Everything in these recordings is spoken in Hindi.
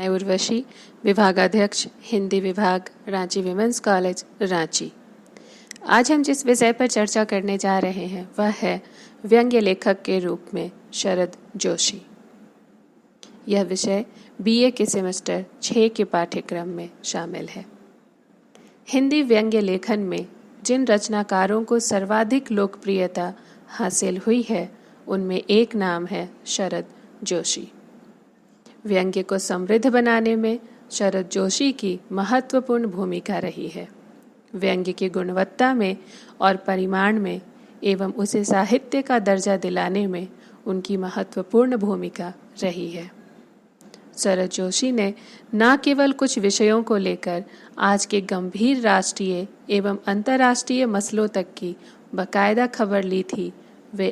मैं उर्वशी, विभागाध्यक्ष हिंदी विभाग, रांची विमेंस कॉलेज, रांची। आज हम जिस विषय पर चर्चा करने जा रहे हैं वह है व्यंग्य लेखक के रूप में शरद जोशी। यह विषय बीए के सेमेस्टर 6 के पाठ्यक्रम में शामिल है। हिंदी व्यंग्य लेखन में जिन रचनाकारों को सर्वाधिक लोकप्रियता हासिल हुई है उनमें एक नाम है शरद जोशी। व्यंग्य को समृद्ध बनाने में शरद जोशी की महत्वपूर्ण भूमिका रही है। व्यंग्य की गुणवत्ता में और परिमाण में एवं उसे साहित्य का दर्जा दिलाने में उनकी महत्वपूर्ण भूमिका रही है। शरद जोशी ने न केवल कुछ विषयों को लेकर आज के गंभीर राष्ट्रीय एवं अंतर्राष्ट्रीय मसलों तक की बाकायदा खबर ली थी, वे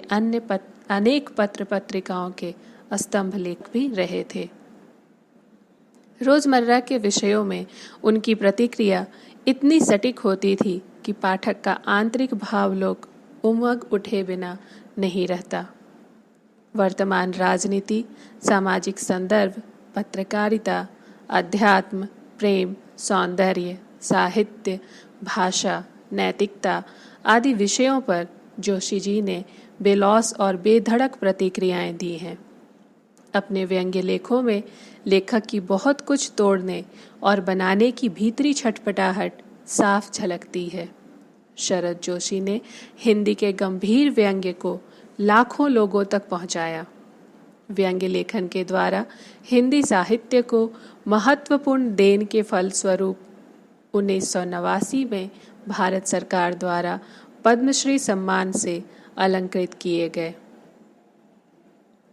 अनेक पत्र पत्रिकाओं के स्तंभ लेख भी रहे थे। रोजमर्रा के विषयों में उनकी प्रतिक्रिया इतनी सटीक होती थी कि पाठक का आंतरिक भावलोक उमग उठे बिना नहीं रहता। वर्तमान राजनीति, सामाजिक संदर्भ, पत्रकारिता, अध्यात्म, प्रेम, सौंदर्य, साहित्य, भाषा, नैतिकता आदि विषयों पर जोशी जी ने बेलौस और बेधड़क प्रतिक्रियाएं दी हैं। अपने व्यंग्य लेखों में लेखक की बहुत कुछ तोड़ने और बनाने की भीतरी छटपटाहट साफ झलकती है। शरद जोशी ने हिंदी के गंभीर व्यंग्य को लाखों लोगों तक पहुंचाया। व्यंग्य लेखन के द्वारा हिंदी साहित्य को महत्वपूर्ण देन के फलस्वरूप 1989 में भारत सरकार द्वारा पद्मश्री सम्मान से अलंकृत किए गए।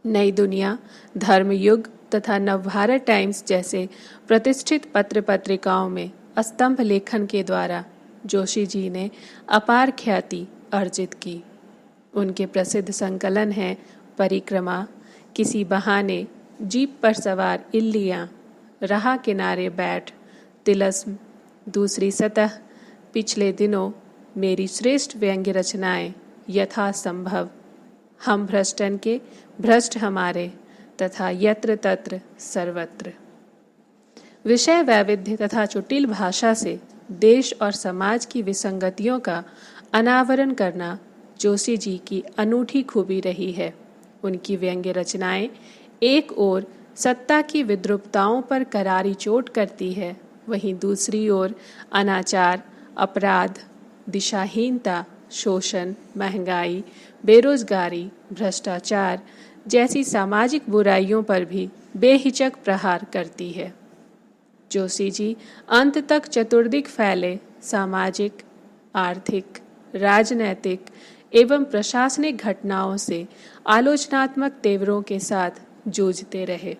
नई दुनिया, धर्मयुग तथा नवभारत टाइम्स जैसे प्रतिष्ठित पत्र पत्रिकाओं में स्तंभ लेखन के द्वारा जोशी जी ने अपार ख्याति अर्जित की। उनके प्रसिद्ध संकलन हैं परिक्रमा, किसी बहाने, जीप पर सवार इल्लियाँ, राह किनारे बैठ, तिलस्म, दूसरी सतह, पिछले दिनों, मेरी श्रेष्ठ व्यंग्य रचनाएं, यथासंभव, हम भ्रष्टन के भ्रष्ट हमारे तथा यत्र तत्र सर्वत्र। विषय वैविध्य तथा कुटिल भाषा से देश और समाज की विसंगतियों का अनावरण करना जोशी जी की अनूठी खूबी रही है। उनकी व्यंग्य रचनाएं एक ओर सत्ता की विद्रूपताओं पर करारी चोट करती है, वहीं दूसरी ओर अनाचार, अपराध, दिशाहीनता, शोषण, महंगाई, बेरोजगारी, भ्रष्टाचार जैसी सामाजिक बुराइयों पर भी बेहिचक प्रहार करती है। जोशी जी अंत तक चतुर्दिक फैले सामाजिक, आर्थिक, राजनैतिक एवं प्रशासनिक घटनाओं से आलोचनात्मक तेवरों के साथ जूझते रहे।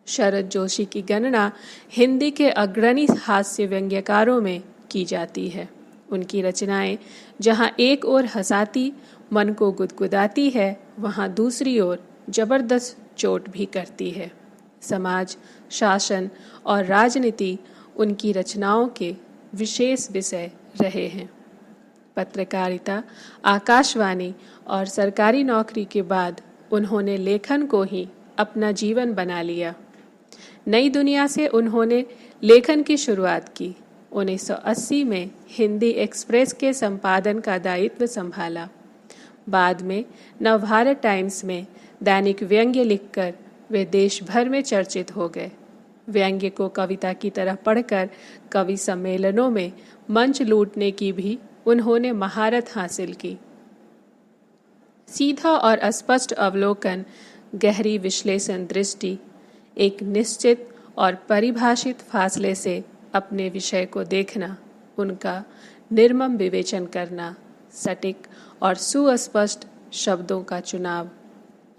शरद जोशी की गणना हिंदी के अग्रणी हास्य व्यंग्यकारों में की जाती है। उनकी रचनाएं जहां एक ओर हंसाती, मन को गुदगुदाती है, वहां दूसरी ओर जबरदस्त चोट भी करती है। समाज, शासन और राजनीति उनकी रचनाओं के विशेष विषय रहे हैं। पत्रकारिता, आकाशवाणी और सरकारी नौकरी के बाद उन्होंने लेखन को ही अपना जीवन बना लिया। नई दुनिया से उन्होंने लेखन की शुरुआत की। 1980 में हिंदी एक्सप्रेस के संपादन का दायित्व संभाला। बाद में नवभारत टाइम्स में दैनिक व्यंग्य लिखकर वे देश भर में चर्चित हो गए। व्यंग्य को कविता की तरह पढ़कर कवि सम्मेलनों में मंच लूटने की भी उन्होंने महारत हासिल की। सीधा और स्पष्ट अवलोकन, गहरी विश्लेषण दृष्टि, एक निश्चित और परिभाषित फासले से अपने विषय को देखना, उनका निर्मम विवेचन करना, सटीक और सुस्पष्ट शब्दों का चुनाव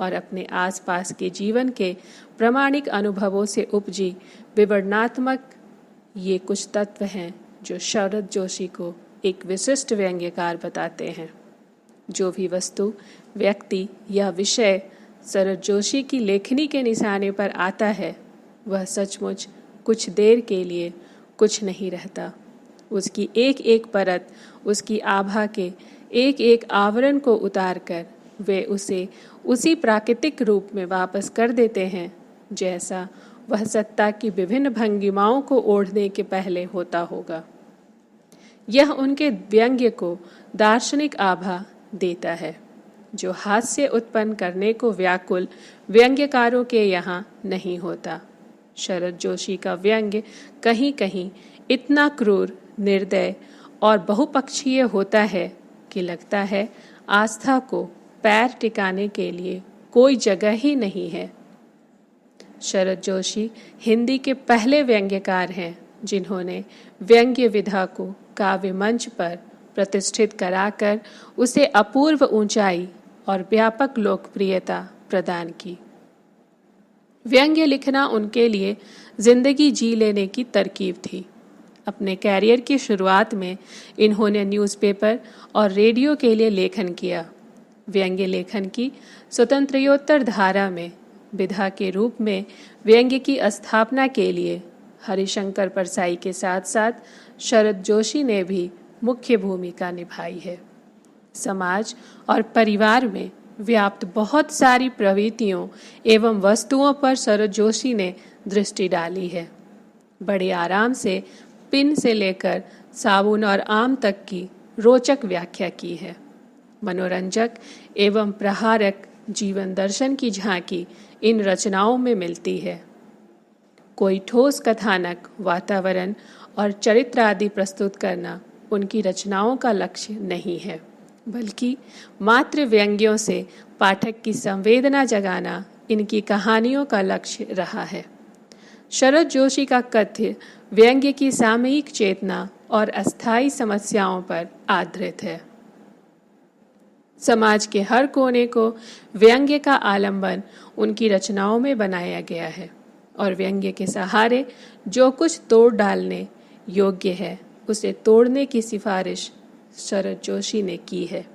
और अपने आसपास के जीवन के प्रामाणिक अनुभवों से उपजी विवरणात्मक, ये कुछ तत्व हैं जो शरद जोशी को एक विशिष्ट व्यंग्यकार बताते हैं। जो भी वस्तु, व्यक्ति या विषय शरद जोशी की लेखनी के निशाने पर आता है, वह सचमुच कुछ देर के लिए कुछ नहीं रहता। उसकी एक एक परत, उसकी आभा के एक एक आवरण को उतार कर वे उसे उसी प्राकृतिक रूप में वापस कर देते हैं जैसा वह सत्ता की विभिन्न भंगिमाओं को ओढ़ने के पहले होता होगा। यह उनके व्यंग्य को दार्शनिक आभा देता है, जो हास्य उत्पन्न करने को व्याकुल व्यंग्यकारों के यहाँ नहीं होता। शरद जोशी का व्यंग्य कहीं कहीं इतना क्रूर, निर्दय और बहुपक्षीय होता है कि लगता है आस्था को पैर टिकाने के लिए कोई जगह ही नहीं है। शरद जोशी हिंदी के पहले व्यंग्यकार हैं जिन्होंने व्यंग्य विधा को काव्य मंच पर प्रतिष्ठित कराकर उसे अपूर्व ऊंचाई और व्यापक लोकप्रियता प्रदान की। व्यंग्य लिखना उनके लिए जिंदगी जी लेने की तरकीब थी। अपने कैरियर की शुरुआत में इन्होंने न्यूज़पेपर और रेडियो के लिए लेखन किया। व्यंग्य लेखन की स्वतंत्रोत्तर धारा में विधा के रूप में व्यंग्य की स्थापना के लिए हरिशंकर परसाई के साथ साथ शरद जोशी ने भी मुख्य भूमिका निभाई है। समाज और परिवार में व्याप्त बहुत सारी प्रवृत्तियों एवं वस्तुओं पर शरद जोशी ने दृष्टि डाली है। बड़े आराम से पिन से लेकर साबुन और आम तक की रोचक व्याख्या की है। मनोरंजक एवं प्रहारक जीवन दर्शन की झांकी इन रचनाओं में मिलती है। कोई ठोस कथानक, वातावरण और चरित्र आदि प्रस्तुत करना उनकी रचनाओं का लक्ष्य नहीं है, बल्कि मात्र व्यंग्यों से पाठक की संवेदना जगाना इनकी कहानियों का लक्ष्य रहा है। शरद जोशी का कथ्य व्यंग्य की सामयिक चेतना और अस्थायी समस्याओं पर आधारित है। समाज के हर कोने को व्यंग्य का आलंबन उनकी रचनाओं में बनाया गया है और व्यंग्य के सहारे जो कुछ तोड़ डालने योग्य है उसे तोड़ने की सिफारिश शरद जोशी ने की है।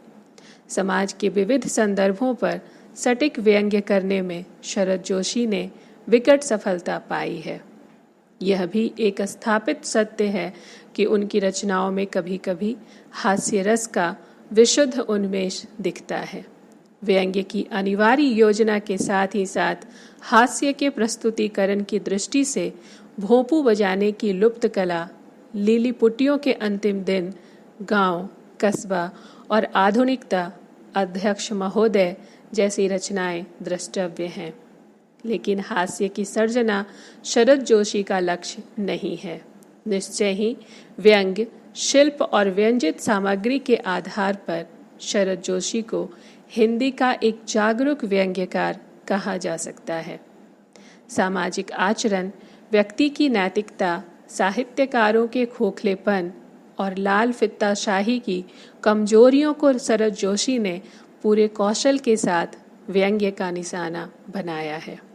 समाज के विविध संदर्भों पर सटीक व्यंग्य करने में शरद जोशी ने विकट सफलता पाई है। यह भी एक स्थापित सत्य है कि उनकी रचनाओं में कभी कभी हास्य रस का विशुद्ध उन्मेष दिखता है। व्यंग्य की अनिवार्य योजना के साथ ही साथ हास्य के प्रस्तुतिकरण की दृष्टि से भोंपू बजाने की लुप्त कला, लीलीपुटियों के अंतिम दिन, गांव, कस्बा और आधुनिकता, अध्यक्ष महोदय जैसी रचनाएं द्रष्टव्य हैं। लेकिन हास्य की सर्जना शरद जोशी का लक्ष्य नहीं है। निश्चय ही व्यंग्य, शिल्प और व्यंजित सामग्री के आधार पर शरद जोशी को हिंदी का एक जागरूक व्यंग्यकार कहा जा सकता है। सामाजिक आचरण, व्यक्ति की नैतिकता, साहित्यकारों के खोखलेपन और लाल फित्ताशाही की कमजोरियों को शरद जोशी ने पूरे कौशल के साथ व्यंग्य का निशाना बनाया है।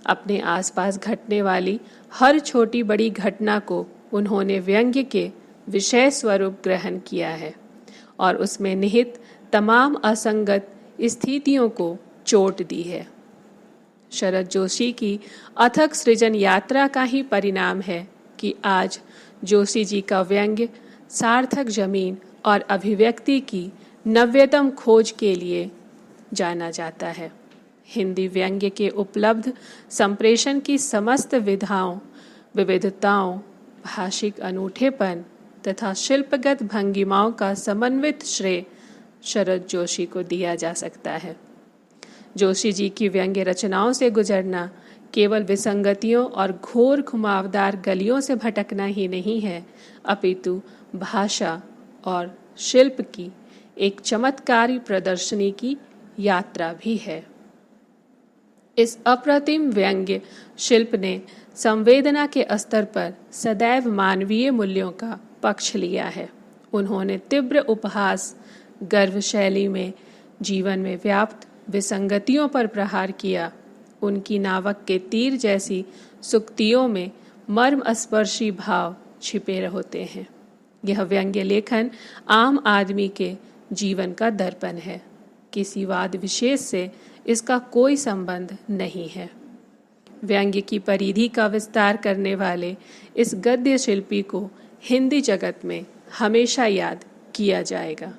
अपने आसपास घटने वाली हर छोटी बड़ी घटना को उन्होंने व्यंग्य के विषय स्वरूप ग्रहण किया है और उसमें निहित तमाम असंगत स्थितियों को चोट दी है। शरद जोशी की अथक सृजन यात्रा का ही परिणाम है कि आज जोशी जी का व्यंग्य सार्थक जमीन और अभिव्यक्ति की नव्यतम खोज के लिए जाना जाता है। हिंदी व्यंग्य के उपलब्ध संप्रेषण की समस्त विधाओं, विविधताओं, भाषिक अनूठेपन तथा शिल्पगत भंगिमाओं का समन्वित श्रेय शरद जोशी को दिया जा सकता है। जोशी जी की व्यंग्य रचनाओं से गुजरना केवल विसंगतियों और घोर घुमावदार गलियों से भटकना ही नहीं है, अपितु भाषा और शिल्प की एक चमत्कारी प्रदर्शनी की यात्रा भी है। इस अप्रतिम व्यंग्य शिल्प ने संवेदना के स्तर पर सदैव मानवीय मूल्यों का पक्ष लिया है। उन्होंने तीव्र उपहास, गर्व शैली में जीवन में व्याप्त विसंगतियों पर प्रहार किया। उनकी नावक के तीर जैसी सुक्तियों में मर्मस्पर्शी भाव छिपे होते हैं। यह व्यंग्य लेखन आम आदमी के जीवन का दर्पण है। किसी वाद विशेष से इसका कोई संबंध नहीं है। व्यंग्य की परिधि का विस्तार करने वाले इस गद्य शिल्पी को हिंदी जगत में हमेशा याद किया जाएगा।